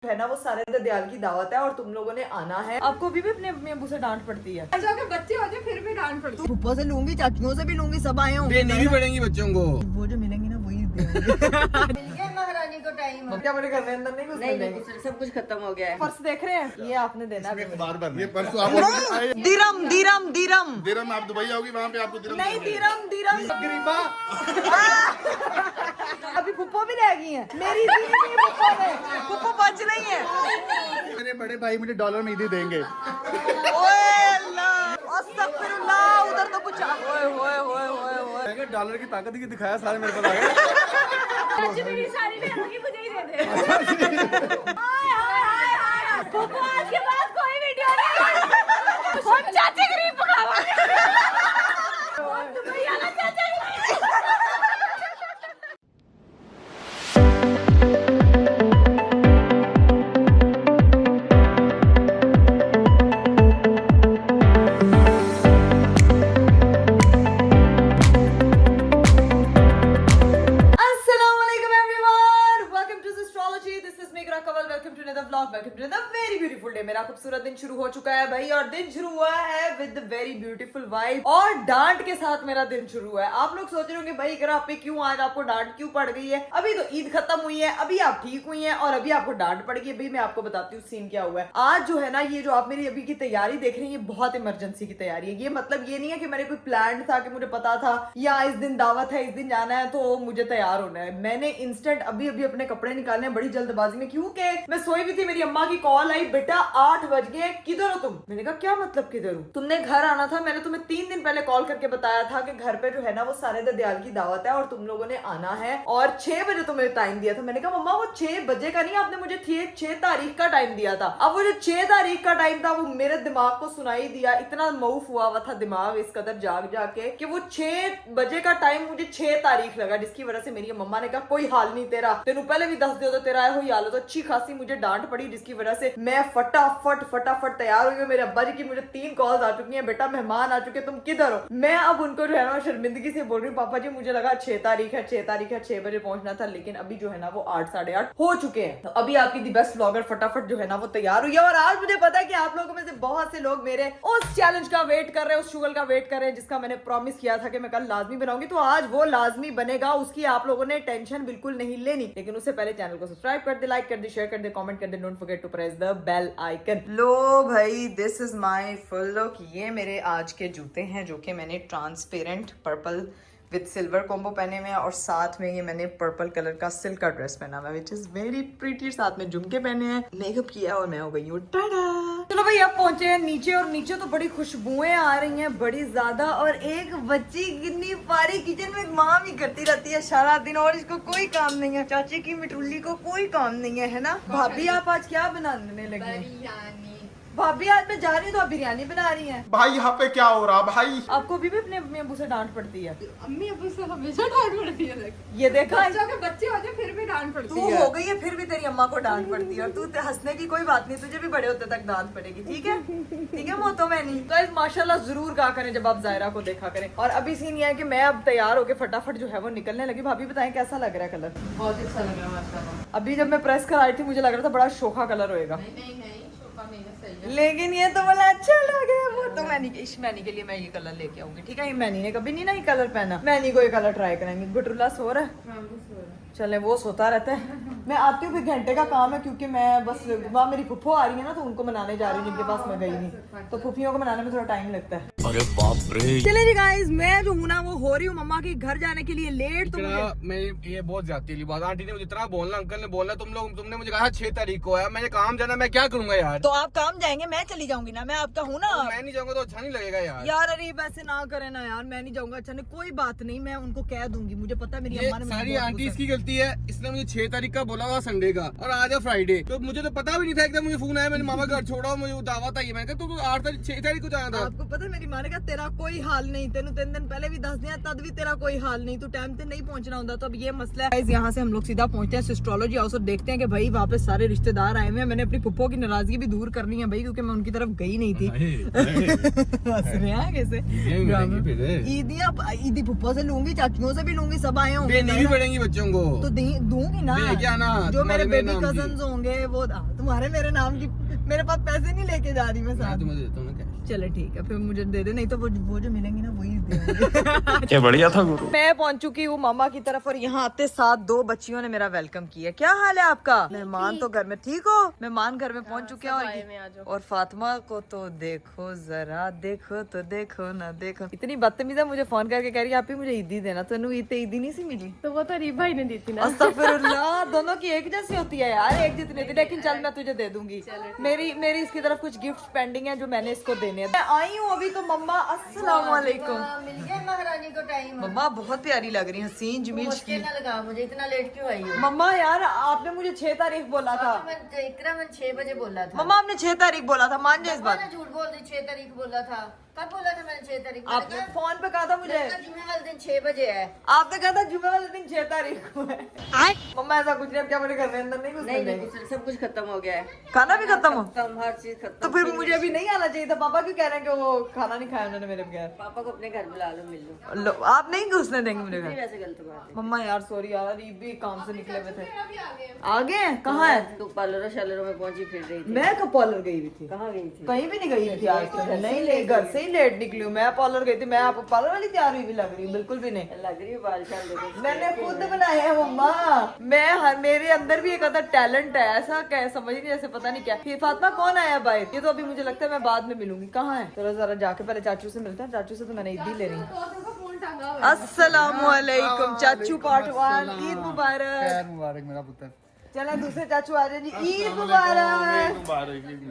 है ना वो सारे दयाल की दावत है और तुम लोगों ने आना है। आपको भी अपने अम्मी अब्बू से डांट पड़ती है? अगर बच्चे हो जाए फिर भी डांट पड़ती है। फुप्पो से लूंगी, चाचियों से भी लूंगी, सब आए होंगे। देनी भी पड़ेंगी बच्चों को। वो जो मिलेंगी ना वही महारानी को टाइम क्या बड़े घर में अंदर नहीं घुसने, सब कुछ खत्म हो गया है। पर्स देख रहे हैं, ये आपने देना है। ये परसों आप दिरम दिरम दिरम दिरम आप दुबई आओगी, वहाँ पे आपको दिरम नहीं, दिरम दिरम गरीबा। अभी फुप्पो भी रह गई है मेरी फुप्पो बच रही है। मेरे बड़े भाई मुझे डॉलर में ही देंगे। अस्तगफिरुल्लाह, उधर तो कुछ मैंने डॉलर की ताकत ही दिखाया, सारे मेरे पास आ गए। मेरी सारी बहनों की मुझे ही दे दे। आज के बाद कोई वीडियो नहीं। हम चाची गरीब पकावांगे। भैया ना चाचा मेरा खूबसूरत दिन शुरू हो चुका है भाई, और दिन शुरू हुआ है विद वेरी ब्यूटीफुल वाइब और डांट के साथ मेरा दिन शुरू हुआ है। आप लोग सोच रहे होंगे भाई अगर आप पे क्यों आज आपको डांट क्यों पड़ गई है? अभी तो ईद खत्म हुई है, अभी आप ठीक हुई हैं और अभी आपको डांट पड़ गई है। भाई मैं आपको बताती हूँ सीन क्या हुआ है। आज जो है ना, ये जो आप मेरी अभी की तैयारी देख रही है, ये बहुत इमरजेंसी की तैयारी है। ये मतलब ये नहीं है कि मैंने कोई प्लान था कि मुझे पता था या इस दिन दावत है, इस दिन जाना है तो मुझे तैयार होना है। मैंने इंस्टेंट अभी अभी अपने कपड़े निकालने बड़ी जल्दबाजी में, क्योंकि मैं सोई भी थी, मेरी अम्मा की कॉल आई, बेटा 8 बज गए, किधर हो तुम? मैंने कहा क्या मतलब किधर हूँ? तुमने घर आना था, मैंने तुम्हें 3 दिन पहले कॉल करके बताया था कि घर पे जो है ना वो सारे दयाल की दावत है और तुम लोगों ने आना है और 6 बजे तुम्हें टाइम दिया था। मैंने कहा मम्मा वो 6 बजे का नहीं, आपने मुझे 6 तारीख का टाइम दिया था। अब वो जो 6 तारीख का टाइम था वो मेरे दिमाग को सुनाई दिया, इतना मऊफ हुआ था दिमाग इस कदर जाग जाके कि वो 6 बजे का टाइम मुझे 6 तारीख लगा, जिसकी वजह से मेरी मम्मा ने कहा कोई हाल नहीं तेरा, तेनू पहले भी दस दो तो तेरा हुई हाल हो। तो अच्छी खासी मुझे डांट पड़ी, जिसकी वजह से मैं फटाफट तैयार हुई हूँ। मेरे अब्बा जी की मुझे 3 कॉल्स आ चुकी हैं, बेटा मेहमान आ चुके, तुम किधर हो? मैं अब उनको जो है ना शर्मिंदगी से बोल रही हूँ, पापा जी मुझे लगा 6 तारीख है, 6 बजे पहुंचना था, लेकिन अभी जो है ना वो 8 साढ़े 8 हो चुके हैं। तो अभी आपकी दी बेस्ट ब्लॉगर फटाफट जो है ना वो तैयार हुई है। और आज मुझे पता है कि आप लोगों में से बहुत से लोग मेरे उस चैलेंज का वेट कर रहे हैं, उस शुगल का वेट कर रहे हैं जिसका मैंने प्रॉमिस किया था कि मैं कल लाजमी बनाऊंगी। तो आज वो लाजमी बनेगा, उसकी आप लोगों ने टेंशन बिल्कुल नहीं लेनी। लेकिन उससे पहले चैनल को सब्सक्राइब कर दे, लाइक कर दे, शेयर कर दे, कमेंट कर दे, don't forget to press the bell icon. लो भाई, this is my full look. ये मेरे आज के जूते हैं जो कि मैंने transparent purple with silver combo पहने हुए हैं और साथ में ये मैंने पर्पल कलर का सिल्क का ड्रेस पहना हुआ है विच इज वेरी प्रीटी। साथ में झुमके पहने हैं, मेकअप किया और मैं हो गई हूँ टाडा। चलो भाई अब पहुंचे हैं नीचे और नीचे तो बड़ी खुशबुएं आ रही हैं बड़ी ज्यादा। और एक बच्ची कितनी पारी किचन में माम ही करती रहती है सारा दिन और इसको कोई काम नहीं है। चाची की मिठुल्ली को कोई काम नहीं है ना? भाभी आप आज क्या बनाने लगी? भाभी आज मैं जा रही हूँ तो आप बिरयानी बना रही हैं। भाई यहाँ पे क्या हो रहा भाई? आपको भी अपने अम्मी अब्बू से डांट पड़ती है? अम्मी अब्बू से हमेशा डांट पड़ती है। ये देखा, अगर बच्चे हो जाए फिर भी डांट पड़ती तू है। हो गई है फिर भी तेरी अम्मा को डांट पड़ती है और तू हंसने की कोई बात नहीं, तुझे भी बड़े होते तक डांट पड़ेगी। ठीक है ठीक है मोतो मैं नहीं तो माशाल्लाह जरूर कहा करें जब आप जायरा को देखा करें। और अभी सीन ये है कि मैं अब तैयार होके फटाफट जो है वो निकलने लगी। भाभी बताएं कैसा लग रहा है कलर? बहुत अच्छा लग रहा है माशाल्लाह। अभी जब मैं प्रेस कराई थी मुझे लग रहा था बड़ा शोखा कलर होएगा, नहीं लेकिन ये तो बोला अच्छा लग रहा है। वो तो मैनी के लिए मैं ये कलर लेके आऊंगी। ठीक है, मैनी ने कभी नहीं ना ये कलर पहना, मैनी को ये कलर ट्राई करेंगे। गुटरुल्ला सो रहा है, चले वो सोता रहता है। मैं आती हूँ, फिर घंटे का काम है क्योंकि मैं बस वहाँ मेरी फुफ्फो आ रही है ना तो उनको मनाने जा रही हूँ जिनके पास मैं गई नहीं, तो फुफ्फियों को मनाने में थोड़ा टाइम लगता है। अरे बाप रे। चले जी गाइस, मैं जो हूँ ना वो हो रही हूँ मम्मा के घर जाने के लिए लेट। तो मैं ये बहुत जाती है बात। आंटी ने मुझे इतना बोलना, अंकल ने बोलना, तुमने मुझे कहा 6 तारीख को है, मैंने काम जाना, मैं क्या करूंगा यार? तो आप काम जाएंगे, मैं चली जाऊंगी ना, मैं आपका हूँ ना। मैं नहीं जाऊंगा तो अच्छा नहीं लगेगा यार। यार अरे वैसे ना करे ना यार, मैं नहीं जाऊंगा। अच्छा नहीं, कोई बात नहीं, मैं उनको कह दूंगी, मुझे पता है मेरी अम्मा ने सारी आंटी इसकी गलती है। इसने मुझे 6 तारीख का बोला हुआ संडे का और आज है फ्राइडे, तो मुझे तो पता भी नहीं था। एकदम मुझे फोन आया, मैंने मामा घर छोड़ा, मुझे दावत आई। मैंने कहा तो 6 तारीख को जाना था। आपको पता है मेरी मैंने कहा तेरा कोई हाल नहीं, तेनू 3 दिन पहले भी दस दिया तद भी तेरा कोई हाल नहीं, तू टाइम पे नहीं पहुंचना होता। तो अब ये मसला है। यहाँ से हम लोग सीधा पहुंचते हैं सिस्ट्रोलॉजी हाउस और देखते हैं कि भाई वहाँ पे सारे रिश्तेदार आए हुए हैं। मैंने अपनी पुप्पो की नाराजगी भी दूर करनी है भाई, क्योंकि मैं उनकी तरफ गई नहीं थी। हंस रहे हैं कैसे? ईदी पुप्पो से लूंगी, चाचुओं से भी लूंगी, सब आए होंगे। नहीं पड़ेंगी बच्चों को तो दूंगी ना, क्या ना, जो मेरे बेबी कजन्स होंगे वो तुम्हारे मेरे नाम की। मेरे पास पैसे नहीं लेके जा रही मैं साथ। तुम्हें देता हूँ ना कैश। चलो ठीक है, फिर मुझे दे दे, नहीं तो वो जो मिलेंगी ना वही देंगे। क्या बढ़िया था गुरु। मैं पहुंच चुकी हूँ मामा की तरफ और यहाँ आते साथ 2 बच्चियों ने मेरा वेलकम किया। क्या हाल है आपका? मेहमान तो घर में, ठीक हो? मेहमान घर में पहुंच चुके हैं और फातिमा को तो देखो जरा, देखो तो देखो ना, देखो इतनी बदतमीज है। मुझे फोन करके कह रही है आप ही मुझे ईदी देना, तो ईदी नहीं सी मिली। तो वो तो रीब भाई ने दी थी ना। अस्तगफिरुल्लाह, दोनों की एक जैसी होती है यार, एक जितनी थी। लेकिन चल मैं तुझे दे दूंगी। मेरी इसकी तरफ कुछ गिफ्ट पेंडिंग है जो मैंने इसको देने हैं। मैं आई हूँ अभी तो। मम्मा अस्सलाम वालेकुम। मिल गया महारानी को टाइम। मम्मा बहुत प्यारी लग रही है, हसीन जमील मुश्किल ना लगा मुझे, इतना लेट क्यों आई हो? मम्मा यार आपने मुझे 6 तारीख बोला था। मैंने 6 बजे बोला था। मम्मा आपने 6 तारीख बोला था, मान जाए इस बात। झूठ बोल रही, 6 तारीख बोला था। कब बोला था मैंने 6 तारीख? आपने फोन पे कहा था मुझे, जुम्मे वाले दिन 6 बजे है। आपने कहा था जुम्मे वाले दिन 6 तारीख को है। मम्मा ऐसा कुछ नहीं, अब क्या मुझे घर में अंदर नहीं घुसने देंगे? सब कुछ खत्म हो गया है, खाना भी खत्म हो? हर चीज खत्म। तो फिर मुझे अभी नहीं आना चाहिए था। पापा क्यों कह रहे हैं कि वो खाना नहीं खाया उन्होंने मेरे बगैर? पापा को अपने घर बुला लो, मिल लो। आप नहीं घुसने देंगे मेरे घर? वैसे गलत बात है। मम्मा यार सॉरी यार, अभी भी काम से निकले हुए थे। आ गए? कहाँ है? तू पार्लरों शालरों में पहुंची फिर रही थी। मैं कब पार्लर गई हुई थी? कहाँ गई थी? कहीं भी नहीं गई थी आज तक। नहीं ले, घर से ही लेट निकली हूँ। मैं पार्लर गई थी। मैं आप पार्लर वाली तैयार हुई भी लग रही हूँ? बिल्कुल भी नहीं लग रही है, बाल शाल देखो। मैंने खुद बनाया है मम्मा। मेरे अंदर भी एक अदर टैलेंट है, ऐसा क्या समझ नहीं, ऐसे पता नहीं क्या। फिर फातिमा कौन आया भाई? ये तो अभी मुझे लगता है मैं बाद में मिलूंगी। कहाँ है? चलो जरा जाके पहले चाचू से मिलते हैं। चाचू से तो मैंने ईदी ले रही हूँ। अस्सलामुअलैकुम चाचू, पार्ट 1। ईद मुबारक। मुबारक मेरा पुत्र। चलो दूसरे चाचू आ जाए जी। ईद मुबारक।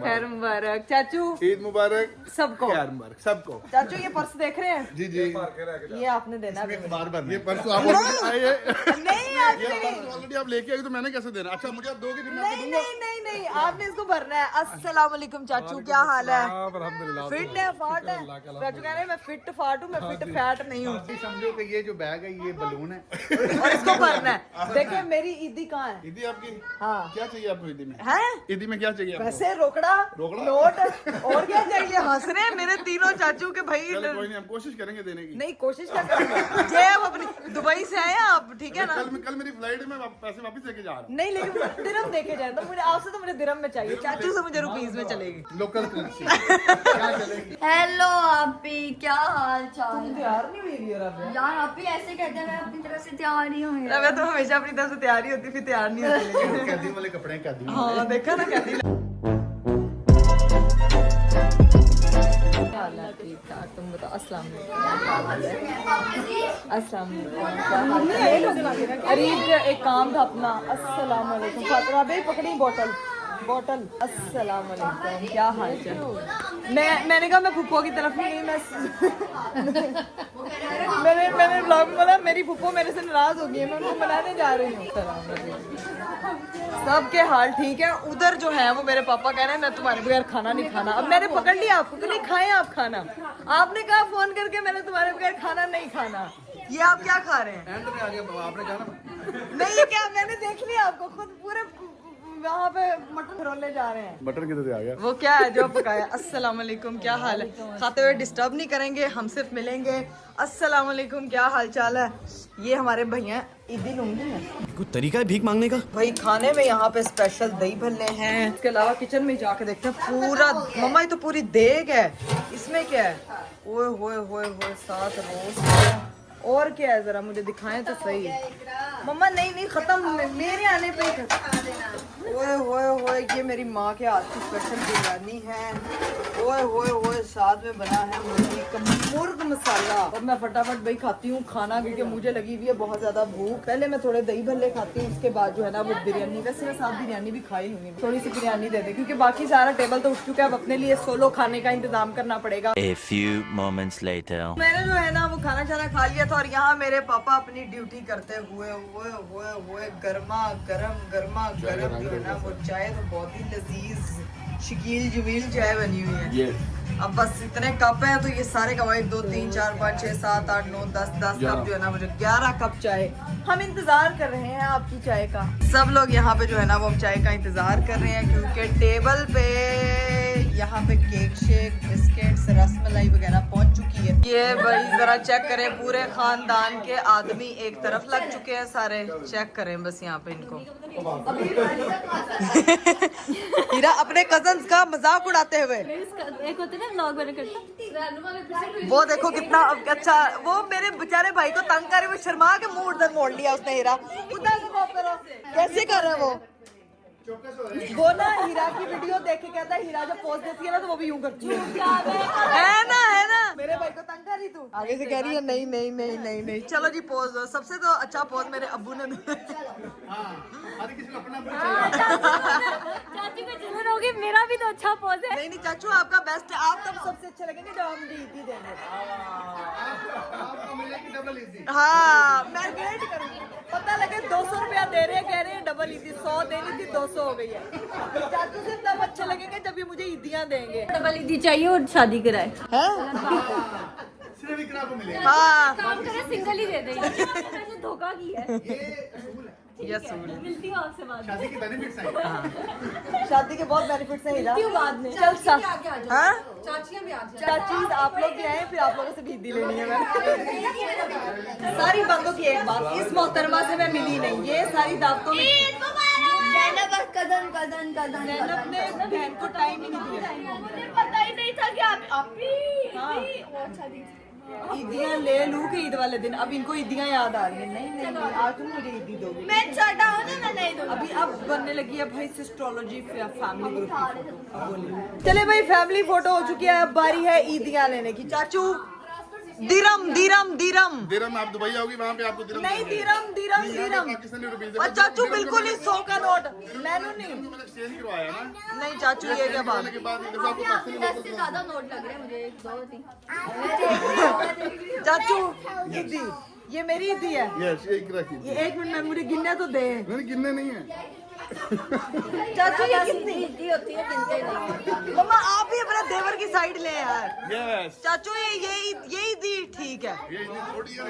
खैर मुबारक चाचू, ईद मुबारक सबको। खैर मुबारक सबको। चाचू ये पर्स देख रहे हैं? जी जी। ये आपने देना है अभी मुझे। ये परसों आप नहीं आपने ऑलरेडी आप लेके आई तो मैंने कैसे देना? अच्छा मुझे आप दोगे फिर मैं आपको नहीं दूंगा। नहीं नहीं नहीं, आपने इसको भरना है। अस्सलाम वालेकुम चाचू, क्या हाल है? अल्हम्दुलिल्लाह। फिट है, फाट है? चाचू कह रहे हैं मैं फिट फाट हूँ, मैं फिट फैट नहीं हूँ। समझो कि ये जो बैग है ये बलून है। और इसको भरना है। देखिए मेरी ईदी कहाँ है? ईदी आपकी? हाँ। क्या चाहिए आपको ईदी में? है ईदी में क्या चाहिए आपको? वैसे रोकड़ा रोकड़ा? नोट और क्या चाहिए? हंस रहे हैं मेरे तीनों चाचू के भाई। चलो कोई नहीं, हम कोशिश करेंगे देने की। नहीं कोशिश क्या करूँगा? ये अब अपनी दुबई से आए हैं आप, ठीक है ना? कल मेरी फ्लाइट है, मैं पैसे वापस लेके जा रहा हूँ। नहीं लेकिन दिरहम देखे जाए तो मुझे आपसे तो मुझे दिरहम में चाहिए, चाचू से मुझे रुपीस में चलेगी। लोकल करेंसी क्या चलेगी? हेलो आपी, क्या हाल चाल? तैयार नहीं हुई है रब? यार आपी ऐसे कहते हैं, मैं अपनी तरफ से तैयार ही हूँ। मैं तो हमेशा अपनी तरफ से तैयार ही होती, फिर तैयार नहीं होती। कैदी वाले कपड़े हैं, कैदी। हाँ देखा ना कैदी। ठीक ठाक, तुम बताओ। अस्सलाम वालेकुम। अरीब एक काम था अपना। अस्सलाम वालेकुम। फातिमा भाई पकड़ी बोतल। अस्सलाम वालेकुम, क्या हाल चाल? मैंने कहा मैं फुप्पो की तरफ नहीं गई। मैंने ब्लॉग में बोला मेरी फुप्पो मेरे से नाराज हो गई है, मैं उनको मनाने जा रही हूँ। सबके हाल ठीक है। उधर जो है वो मेरे पापा कह रहे हैं मैं तुम्हारे बगैर खाना नहीं खाना। अब मैंने पकड़ लिया आपको कि नहीं खाए आप खाना। आपने कहा फोन करके मैंने तुम्हारे बगैर खाना नहीं खाना। ये आप क्या खा रहे हैं? एंड में आ गया, आपने कहा ना। नहीं ये क्या, मैंने देख लिया आपको खुद पूरे वहाँ पे मटन रोले जा रहे हैं। बटर किधर से आ गया? वो क्या है जो पकाया? अस्सलाम वालेकुम, क्या हाल है? खाते हुए डिस्टर्ब नहीं करेंगे, हम सिर्फ मिलेंगे। अस्सलाम वालेकुम, क्या हाल चाल है? ये हमारे भैया ईदी लूंगी है। कुछ तरीका है भीख मांगने का? भाई खाने में यहाँ पे स्पेशल दही भल्ले हैं। इसके अलावा किचन में जाके देखते हैं। पूरा मम्मा ये तो पूरी देग है। इसमें क्या है? ओए होए होए होए, साथ रोस्ट और क्या है? जरा मुझे दिखाएं तो सही। मम्मा नहीं खत्म, मेरे आने पे ही खत्म। ओए होए होए, ये मेरी माँ के हाथ की स्पेशल बिरयानी है। ओए होए होए, साथ में बना है मुर्गी का मुर्ग मसाला। और मैं फटाफट भाई खाती हूँ खाना, क्योंकि मुझे लगी हुई है बहुत ज्यादा भूख। पहले मैं थोड़े दही भल्ले खाती हूँ, उसके बाद जो है ना वो बिरयानी। वैसे मैं साथ बिरयानी भी खाई लूंगी, थोड़ी सी बिरयानी दे दे, क्योंकि बाकी सारा टेबल तो उठ चुका है। अब अपने लिए सोलो खाने का इंतजाम करना पड़ेगा। A few moments later. मैंने जो है ना वो खाना छाना खा लिया था और यहाँ मेरे पापा अपनी ड्यूटी करते हुए गर्मा गरम है ना वो चाय तो बहुत ही लजीज शकील जमील चाय बनी हुई है। अब बस इतने कप हैं तो ये सारे कप 1 2 3 4 5 6 7 8 9 10 कप जो है ना मुझे 11 कप चाय। हम इंतजार कर रहे हैं आपकी चाय का। सब लोग यहाँ पे जो है ना वो चाय का इंतजार कर रहे हैं क्योंकि टेबल पे यहाँ पे केक शेक बिस्किट्स रसमलाई वगैरह पहुँच चुकी है। ये भाई जरा चेक करें पूरे खानदान के आदमी एक तरफ लग चुके हैं सारे। चेक करें बस यहाँ पे इनको हीरा अपने कजन्स का मजाक उड़ाते हुए। एक होते ना व्लॉग बना करता। वो देखो कितना अच्छा वो मेरे बेचारे भाई को तंग करे वो शर्मा के मुंह उधर मोड़ लिया उसने। हीरा उधर से वो करो कैसे कर रहा है वो ना हीरा की वीडियो देख के कहता है हीरा जब पोज देती है ना तो वो भी यूं करती है ना मेरे भाई को तंग कर रही तू आगे से कह रही है नहीं नहीं नहीं नहीं नहीं। चलो जी पोज दो। सबसे तो अच्छा पोज मेरे अब्बू ने चाची को जलन होगी मेरा भी तो अच्छा पोज है। नहीं नहीं चाचू आपका बेस्ट है। आप तब सबसे अच्छे लगेंगे जब हम ईदी देंगे। हाँ मैं वेट करूंगी पता लगे 200 रुपया दे रहे हैं कह रहे हैं डबल ईदी 100 देनी थी 200 हो गई है। चाचू से तब अच्छे लगेंगे जब ये मुझे ईदियां देंगे। डबल ईदी चाहिए और शादी कराए। सिर्फ इकरा को मिलेगा। हाँ काम करे सिंगल ही दे देंगे। मैंने धोखा किया है। यस मिलती हूँ आपसे बाद में। शादी के बेनिफिट्स हैं। शादी के बहुत बेनिफिट्स हैं हीरा। क्यों बाद में? चल सा हाँ चाचियां भी आ जाए। चाची आप लोग भी आए फिर आप लोगों से भी ईदी लेनी है मैंने। सारी बातों की एक बात इस मोहतरमा से मैं मिली नहीं। ये सारी दावतों में कजन कजन कजन जैनब ने बहन को टाइम ही नहीं दिया। मुझे पता ही नहीं था कि आप ईदियां ले लूं के ईद वाले दिन। अब इनको ईदियां याद आ रही है। नहीं नहीं नहीं, आज तुम मुझे ईदी दोगे। मैं छोटा हूँ ना मैं नहीं दूंगी। अभी अब बनने लगी है भाई सिस्ट्रोलॉजी फैमिली ग्रुप की फोटो। अब बोलिए चले भाई फैमिली फोटो हो चुकी है। अब बारी है ईदियां लेने की। चाचू दिरम दिरम दिरम दिरम आप दुबई आओगी वहाँ पे आपको दिरम नहीं दिरम दिरम दिरम। पाकिस्तानी रुपीस और चाचू बिल्कुल ही 100 का नोट मैनू नहीं। मैंने एक्सचेंज करवाया ना नहीं चाचू ये क्या बात के बाद इधर से आपको पाकिस्तानी 10 से ज्यादा नोट लग रहे हैं मुझे 1 2 3। चाचू ईदी ये मेरी ईदी है। यस एक रखी ये 1 मिनट में मुझे गिनने तो दे। नहीं गिनने नहीं है। चाचू ये कितनी ईदी होती है गिनते नहीं। मम्मा आप भी अपने देवर की साइड ले यार। यस चाचू ये ईदी ठीक है। ये इतनी थोड़ी है।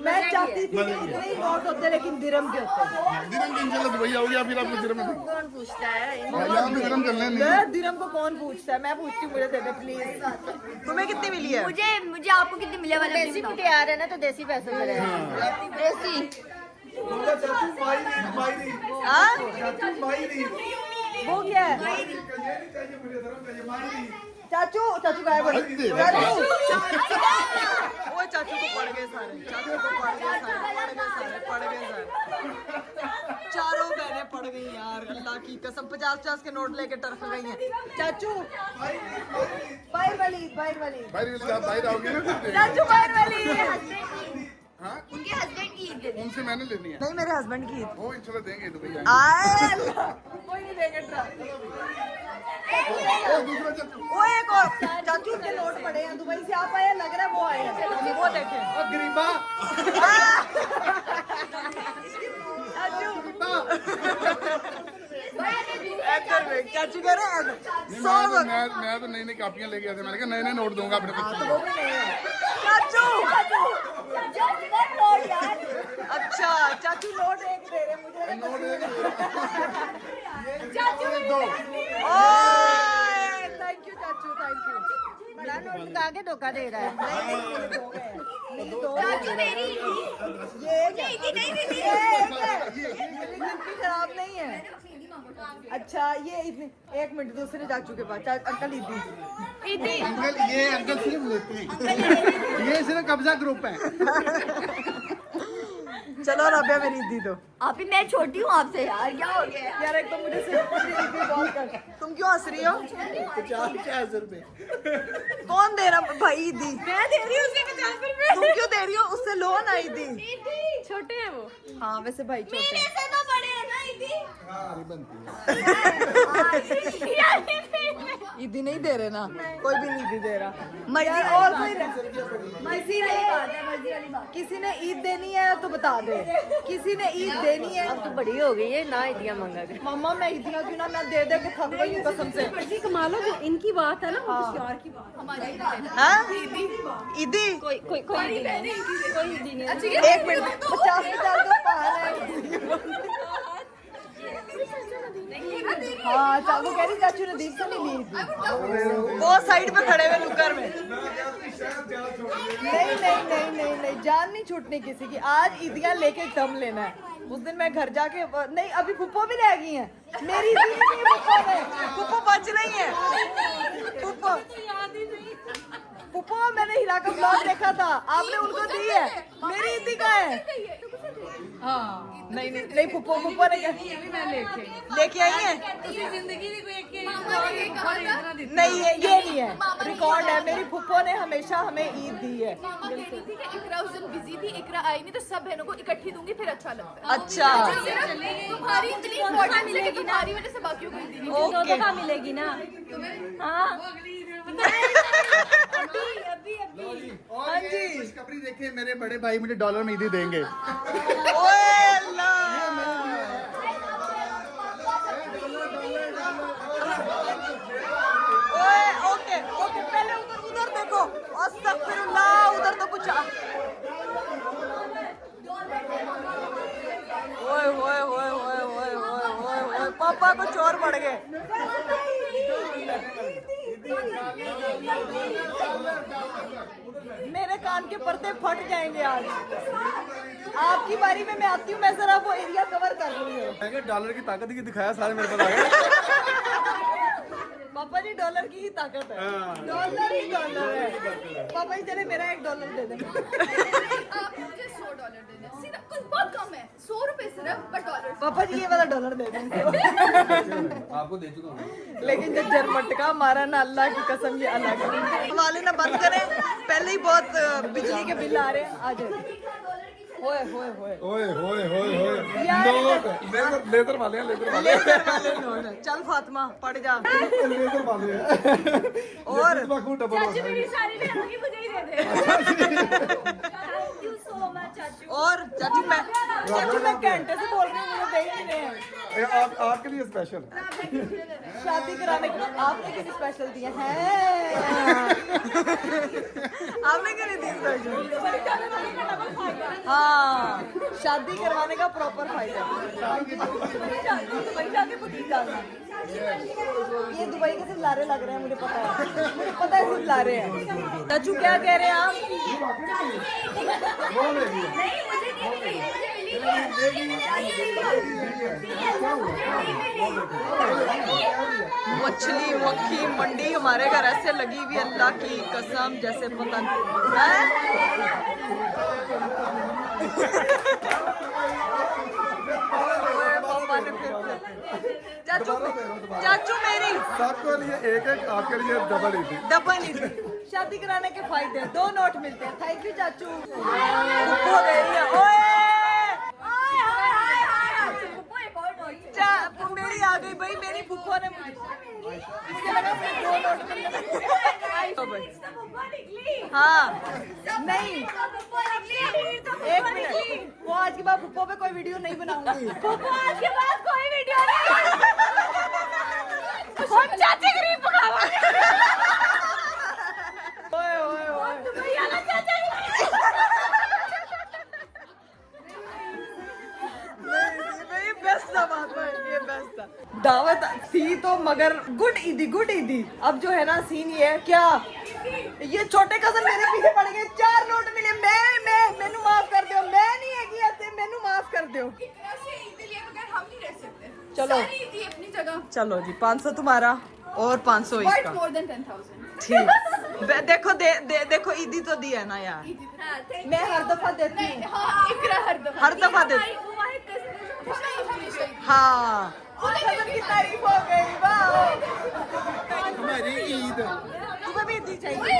मैं चाहती थी कि इतने ही नोट होते लेकिन दिरम के होते। दिरम के इंशाल्लाह दुबई आओगी या फिर आपको दिरम में कौन पूछता है? यहाँ पे दिरम चलने नहीं। मैं दिरम को कौन पूछता है। मैं पूछती हूँ मुझे दे दे प्लीज। तुम्हें कितनी मिली है? मुझे आपको कितनी मिले वाले? देसी मुटियार है ना तो देसी पैसे मिले हैं। देसी हाँ? वो क्या है? चाचू चाचू गायब हो गई। चाचू वो चाचू को पड़ गए सारे। चाचू को पड़ गए सारे। चारों बहनें पड़ गई यार अल्लाह की कसम। 50-50 के नोट लेके टरक गई हैं। चाचू बाहर वाली बाहर आओगी ना चाचू बाहर वाली। हाँ उनके हस्बैंड की ईद है। उनसे मैंने लेनी है। नहीं मेरे हस्बैंड की। वो इंशाल्लाह देंगे दुबई आए कोई नहीं देंगे दूसरा चाचू वो एक और चाचू के नोट पड़े हैं दुबई से। आप आए लग रहा है वो आए हैं। वो देखें गरीबा चाचू कह रहे हैं मैं तो नई नई कापियां लेके आया था। मैंने कहा नए नए नोट दूंगा अपने बच्चों वो को। भी नहीं है। चाचू अच्छा चाचू नोट एक दे रहे मुझे। थैंक यू चाचू थैंक यू। बड़ा नोट का के धोखा दे रहा है। चाचू मेरी ये नहीं मिली है। मेरी गिनती खराब नहीं है। अच्छा ये इतनी 1 मिनट दूसरे चाचू के पास। अंकल ईदी अंकल ये अंकल सिर्फ लेते हैं। ये सिर्फ कब्जा ग्रुप है। चलो रबिया मेरी ईदी दो। आप ही मैं छोटी हूँ आपसे यार क्या हो गया? यार एक तो मुझे सिर्फ ईदी बहुत कर। तुम क्यों हंस रही हो? 50 रुपए कौन दे रहा भाई ईदी? मैं दे रही हूँ उसे 50 रुपए। तुम क्यों दे रही हो? उससे लो ना ईदी। छोटे हैं वो। हाँ वैसे भाई छोटे हैं। मेरे से तो बड़े हैं ना ईदी। बनती है। ईदी नहीं दे रहे ना, कोई भी नहीं दे रहा। यार और कोई किसी ने ईद देनी है तो बता दे, किसी ने ईद देनी है। अब तो बड़ी हो गई है ना, ईदियाँ मंगा के। मम्मा मैं ईदियाँ क्यों ना, मैं दे दे के थक गई हूँ कसम से। कमा लो, जो इनकी बात है ना वो किसी और की बात। हमारी ईदी कोई ईदी नहीं है। 1 मिनट 50 का पान है। हाँ चाकू कह रही चाचू ने दीप से नहीं ली थी, वो साइड पे खड़े हुए नुक्कर में। नहीं जान नहीं छूटनी किसी की। आज ईदियाँ लेके दम लेना है। उस दिन मैं घर जाके नहीं, अभी पुप्पो भी रह गई हैं मेरी ईदी नहीं है, पुप्पो बच रही है। पुप्पो मैंने हीरा का ब्लॉग देखा था, आपने उनको दी है, मेरी ईदी का है। हाँ नहीं पुप्पो ने लेके आई है। नहीं ये नहीं है, रिकॉर्ड है। मेरी फुप्पो ने हमेशा हमें ईद दी है। मामा कह रही थी कि इकरा उस दिन बिजी थी, इकरा आई नहीं तो सब बहनों को इकट्ठी दूंगी फिर अच्छा लगता है। अच्छा तुम्हारी इतनी इम्पोर्टेंस है कि तुम्हारी वजह से बाकियों को ईदी नहीं ओके दफा मिलेगी ना। हाँ हाँ जी। खुशखबरी देखिए, मेरे बड़े भाई मुझे डॉलर में ईदी देंगे। ओए अल्लाह। ओए ओके पहले उधर देखो, अस्तगफिरुल्लाह, उधर तो कुछ ओए पापा को चोर पड़ गए। मेरे कान के पर्दे फट जाएंगे आज। आपकी बारी में मैं आती हूँ, मैं जरा वो एरिया कवर कर रही हूँ। डॉलर की ताकत ही दिखाया सारे मेरे पास आ गए। पापा जी डॉलर की ही ताकत है, डॉलर ही डॉलर है। पापा जी चले मेरा $1 दे दें। आप मुझे $100 दे दें, सीधा कुछ बहुत कम है, 100 रुपए सिर्फ, पर डॉलर। पापा जी ये वाला $1 दे दें। आपको दे चुका हूँ। लेकिन जो जरमटका मारा ना, अल्लाह की कसम ये अलग है। वाले ना बंद करें, पहले ही बहुत बिजली के बिल आ रहे हैं। आ जाए होए नोट लेजर वाले हैं, लेकर वाले नोट। चल फातिमा पढ़ जा। लेजर वाले हैं। और चाचू मेरी सारी बहनों की मुझे ही दे दे। थैंक यू सो मच चाचू। और चाचू मैं घंटे से बोल रही हूँ, मुझे दे ही नहीं है। आपके लिए स्पेशल शादी कराने के लिए आपने किसी स्पेशल दिए हैं? आपने क्यों नहीं दी स्पेशल? हाँ शादी करवाने का प्रॉपर फायदा। दुबई जाके बुटीक डालना। ये दुबई के सिर्फ लारे लग रहे हैं, मुझे पता है, सिर्फ लारे हैं। चाचू क्या कह रहे हैं आप? मछली मक्खी मंडी हमारे घर ऐसे लगी हुई, अल्लाह की कसम, जैसे पतंग चाचू मेरी सबके लिए एक, आपके लिए डबल ही शादी कराने के फायदे, 2 नोट मिलते हैं। थैंक यू चाचू। फुप्पो दे रही है। ओए मेरी आ गई भाई, मेरी फुप्पो ने मुझे लगा सिर्फ 2 नोट मिलने। हाँ नहीं 1 मिनट, वो आज के बाद फुप्पो पे कोई वीडियो नहीं बनाऊंगी। फुप्पो आज के बाद कोई वीडियो नहीं। हम चाची गरीब पकावांगे। दावत थी तो मगर गुड ईदी। अब जो है ना सीन ये है, क्या ये छोटे कजन मेरे पीछे पड़ गए, 4 नोट मिले। मैनू माफ कर दो, मैं नहीं है ऐसे, मैनू माफ कर दो। हम नहीं रह सकते। चलो अपनी जगह। चलो जी 500 तुम्हारा और 500 इसका। More than 10,000। ठीक देखो देखो ईदी तो दी है ना यार, मैं हर दफा देती हूँ। हाँ, इकरा हर दफा देती। हाँ की तारीफ हो गई, वाह। हमारी ईद तुम्हें भी ईदी चाहिए।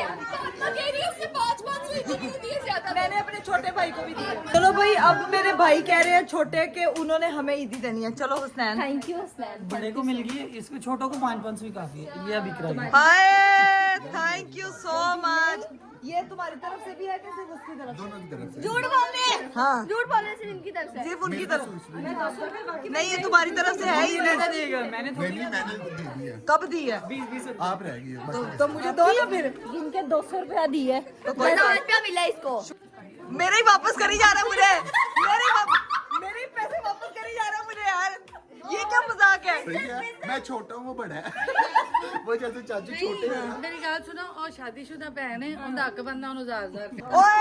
उससे 500 मैंने अपने छोटे भाई को भी दिया। चलो भाई, अब मेरे भाई कह रहे हैं छोटे के उन्होंने हमें ईदी देनी है। चलो हुसनैन। Thank you Husnain. बड़े को मिल गई है, इसके छोटों को 500 ही काफी है। ये बिक रहा है। हाय, थैंक यू सो मच। ये तुम्हारी तरफ से भी है कि सिर्फ उसकी तरफ से? दोनों की तरफ से। झूठ बोलने, हाँ, झूठ बोलने सिर्फ इनकी तरफ से। सिर्फ उनकी तरफ नहीं, ये तुम्हारी तरफ से है ही नहीं। मैंने मैंने दे दी है। कब दी है? 20 आप रह गई है। तो मुझे दो ना फिर। इनके 200 रुपया दिए, तो कोई बात- 1000 रुपया मिला इसको। मेरे ही वापस करी जा रहा है मुझे। मेरे पैसे वापस करी जा रहा है मुझे यार। ये क्या मजाक है? सही है, मैं छोटा हूँ वो बड़ा है। वो जैसे चाचू छोटे हैं। मेरी गल सुनो, और शादीशुदा भैन है, उनका हक बनता उन्हें 1000 ओए!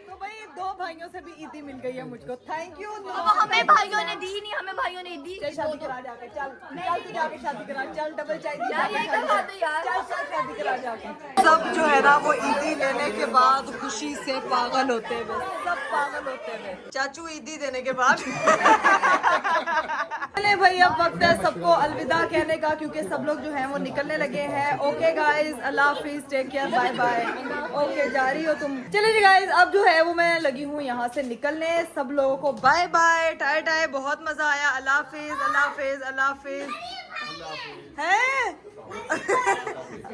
तो भाई दो भाइयों से भी ईदी मिल गई है मुझको। Thank you. अब हमें भाइयों ने दी नहीं, हमें भाइयों ने दी। चल शादी करा जाके, चल चल तू जाके शादी करा, चल डबल चाहिए यार ये क्या बात है यार। चल चल शादी करा जाके। सब जो है ना वो ईदी लेने के बाद खुशी से पागल होते हुए, सब पागल होते हुए। चाचू ईदी देने के बाद चले भाई, अब वक्त है सबको अलविदा कहने का, क्योंकि सब लोग जो हैं वो निकलने लगे हैं। ओके गाइज, अल्लाह हाफिज, take care, bye bye. Okay, जा रही हो तुम? चले जी गाइज, अब जो है वो मैं लगी हूँ यहाँ से निकलने। सब लोगों को बाय बाय, टाय टाय, बहुत मजा आया। अल्लाह हाफिज, अल्लाह हाफिज, अल्लाह हाफिज। है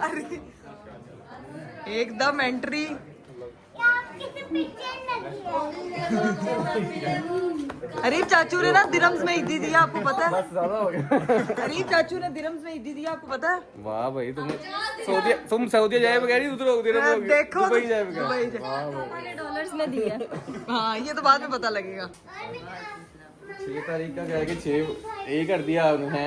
अरे एकदम एंट्री। अरीब चाचू ने ना दिरम्स में ईदी दिया, आपको पता है? अरीब चाचू ने दिरम्स में ईदी दिया, आपको पता है? वाह भाई, तुम सऊदी जाए बगैर ही दूसरे देखो दुबई जाए बगैर। दुबई जाए। डॉलर्स में दी है। हाँ, ये तो बाद में पता लगेगा। 6 तारीख का कह के 6 यही कर दिया उन्होंने।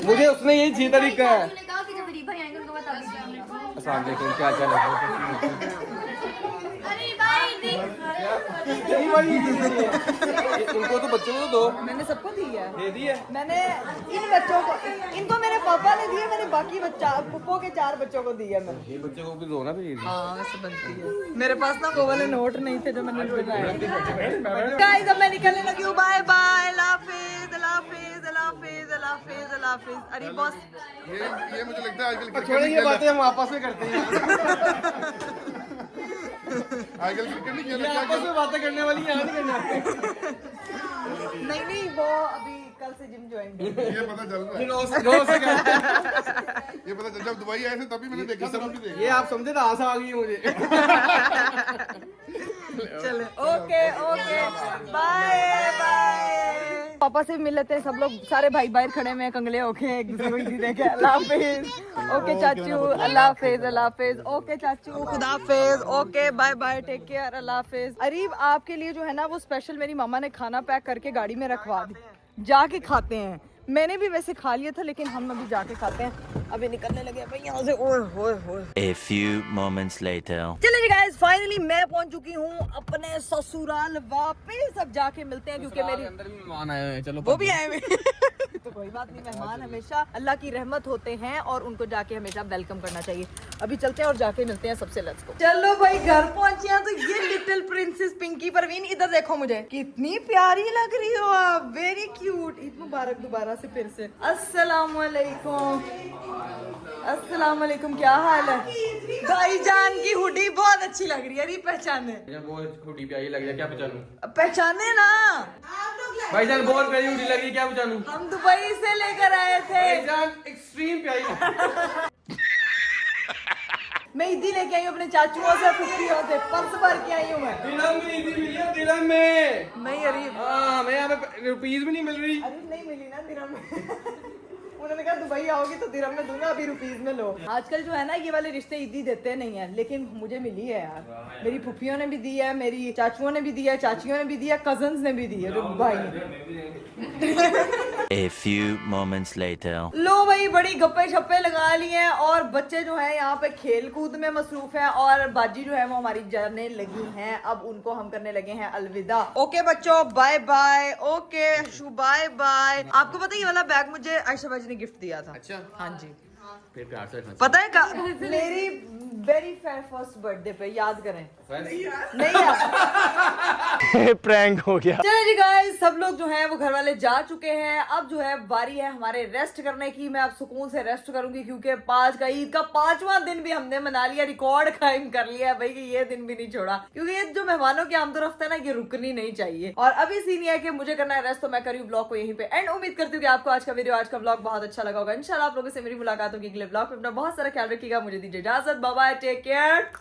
मुझे उसने यही 6 तारीख का है। उन्होंने कहा कि जब गरीब भाई आएंगे उनको बता दीजिए। अस्सलाम वालेकुम, क्या चल रहा है? अरे भाई दी। उनको तो बच्चों को दो, मैंने सबको दी है। दे दी है। मैंने इन बच्चों को, इनको मेरे पापा ने दिए, मैंने बाकी बच्चा पुप्पो के 4 बच्चों को दिया मैंने। ये बच्चों को भी दो ना फिर। हाँ, वैसे बनती है। मेरे पास ना वो वाले नोट नहीं थे जो मैंने बनाए। गाइस, अब मैं निकलने लगी हूँ। बाय बाय, अल्लाह हाफिज, अल्लाह हाफिज, अल्लाह हाफिज, अल्लाह हाफिज, अल्लाह हाफिज। अरे बॉस, ये मुझे लगता है आजकल छोड़ो ये बातें, हम आपस में करते हैं। आजकल क्रिकेट नहीं खेला। आपस में बातें करने वाली यहाँ नहीं करना। नहीं वो अभी कल से जिम ज्वाइन किया। ये पता चल रहा है। ये पता चल, जब दुबई आए थे तभी मैंने देखा था। ये आप समझे ना, आशा आ गई है मुझे। चले, ओके ओके, बाय बाय। पापा से मिल लेते हैं सब लोग, सारे भाई बाहर खड़े में कंगले होके एक दूसरे को ईदी देके। अल्लाह हाफिज, ओके चाचू, अल्लाह हाफिज, अल्लाह हाफिज, ओके चाचू, खुदा हाफिज, okay bye bye, take care, अल्लाह हाफिज। अरीब, आपके लिए जो है ना वो स्पेशल मेरी मामा ने खाना पैक करके गाड़ी में रखवा दी, जाके खाते हैं। मैंने भी वैसे खा लिया था, लेकिन हम अभी जाके खाते हैं। अभी निकलने लगे भाई यहाँ से। ओए होए होए। A few moments later. चलिए जी गाइस, फाइनली मैं पहुंच चुकी हूँ अपने ससुराल। वापस अब जाके मिलते हैं, क्योंकि मेरी अंदर भी मेहमान आए हैं। चलो वो भी आए हुए। तो कोई बात नहीं, मेहमान हमेशा अल्लाह की रहमत होते हैं और उनको जाके हमेशा वेलकम करना चाहिए। अभी चलते हैं और जाके मिलते हैं सबसे। Let's go. चलो भाई, घर पहुंचे हैं। तो ये लिटिल प्रिंसेस पिंकी परवीन, इधर देखो मुझे, कितनी प्यारी लग रही हो आप, वेरी क्यूट। ईद मुबारक दोबारा से फिर से। अस्सलाम वालेकुम, अस्सलाम वालेकुम, क्या हाल है? भाईजान की हुडी बहुत अच्छी लग रही है। अरे पहचाने, वो हुडी प्यारी लग रही है, क्या पहचानूं? पहचाने ना। भाईजान बहुत प्यारी हुडी लग रही है, क्या पहचानूं? हम दुबई से लेकर आए थे। भाईजान एक्सट्रीम प्यारी। मैं ईदी लेके आई हूँ अपने चाचुओं से, फुफियों से, पर्स भर के आई हूँ मैं। दिरहम में ईदी मिली है, दिरहम में। नहीं अरीब, हाँ, हमें यहाँ पे रुपीज भी नहीं मिल रही। अरीब नहीं मिली ना दिरहम में। उन्होंने कहा दुबई आओगी तो दिरहम में दूंगा, अभी रुपीज में लो। आजकल जो है ना ये वाले रिश्ते ईदी देते नहीं है, लेकिन मुझे मिली है यार। मेरी फुफियों ने भी दी है, मेरी चाचुओं ने भी दी है, चाचियों ने भी दिया, कजन्स ने भी दी है, जो भाई ने। A few moments later. लो भाई, बड़ी गप्पे शप्पे लगा ली हैं और बच्चे जो हैं यहाँ पे खेल कूद में मसरूफ हैं और बाजी जो है वो हमारी जाने लगी हैं। अब उनको हम करने लगे हैं अलविदा। ओके बच्चों, बाय बाय। ओके शू, बाय बाय। आपको पता है ये वाला बैग मुझे आयशा बाजी ने गिफ्ट दिया था। अच्छा। हाँ जी, फिर प्यार से रखना पता है मेरी वेरी फर्स्ट बर्थडे पे याद करें नहीं यार प्रैंक हो गया। चलो जी गाइस, सब लोग जो हैं वो घर वाले जा चुके हैं। अब जो है बारी है हमारे रेस्ट करने की। मैं अब सुकून से रेस्ट करूंगी क्योंकि 5 का ईद का 5वां दिन भी हमने मना लिया, रिकॉर्ड कायम कर लिया है भाई कि ये दिन भी नहीं छोड़ा, क्योंकि ये जो मेहमानों की आमद रफ्त है ना, ये रुकनी नहीं चाहिए। और अभी सीन ये है कि मुझे करना है रेस्ट, तो मैं करी ब्लॉग को यहीं पे एंड। उम्मीद करती हूँ कि आपको आज का वीडियो, आज का ब्लॉग बहुत अच्छा लगा होगा। इंशाल्लाह आप लोगों से मेरी मुलाकात होगी अगले ब्लॉग में। अपना बहुत सारा ख्याल रखिएगा। मुझे दीजिए इजाजत, बाय बाय, टेक केयर।